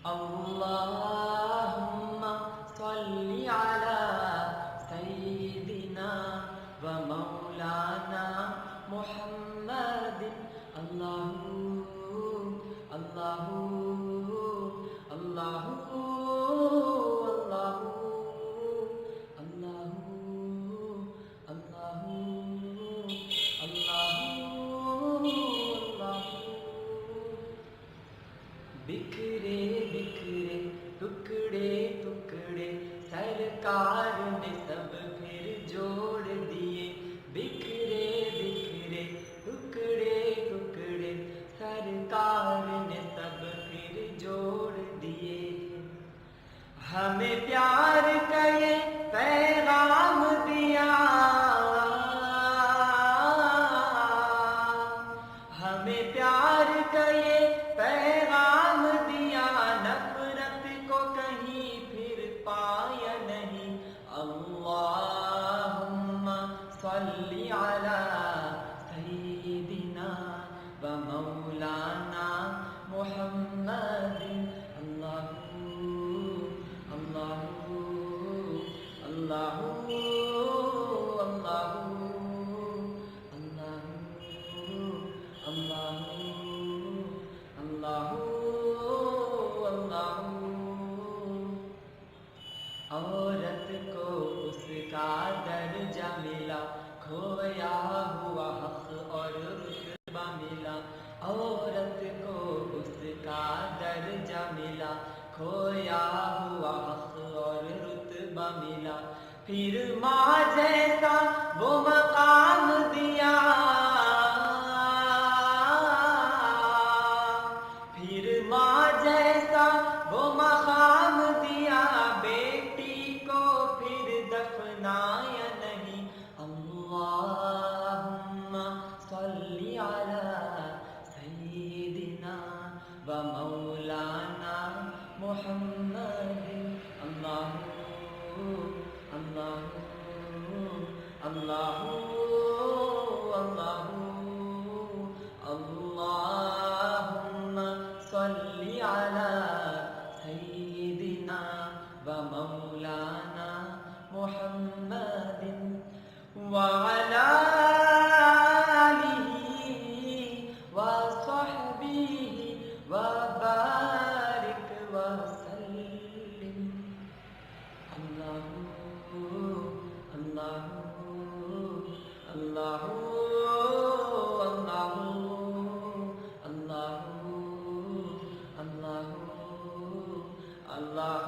اللهم صل على سيدنا ومولانا محمد. الله الله الله الله الله الله الله. بکھرے بکھرے ٹکڑے ٹکڑے سرکار نے سب پھر جوڑ دیے. بکھرے بکھرے ٹکڑے ٹکڑے سرکار نے سب پھر جوڑ دیے. ہمیں پیار کا یہ پیغام دیا، ہمیں پیار کا یہ پیغام دیا، نفرت کو کہیں پھر پایا نہیں. اللہم صلی علی سیدنا و مولانا محمد. اللہ اللہ اللہ اللہ اللہ اللہ اللہ. عورت کو اس کا درجہ ملا، کھویا ہوا حق اور رتبہ ملا. عورت کو اس کا درجہ ملا، کھویا ہوا حق اور رتبہ ملا. پھر ماں جیسا وہ مقام دیا، پھر ماں جیسا وہ مقام دیا. بیٹی کو پھر دفنایا نہیں. اللہم صلی علی سیدنا و مولانا محمد. اللہ اللہ اللہ اللہ. اللہم صلی علی سیدنا و مولانا محمد وعلی آلہ وصحبہ وبارک وسلم. اللہ اللہ اللہ اللہ اللہ اللہ.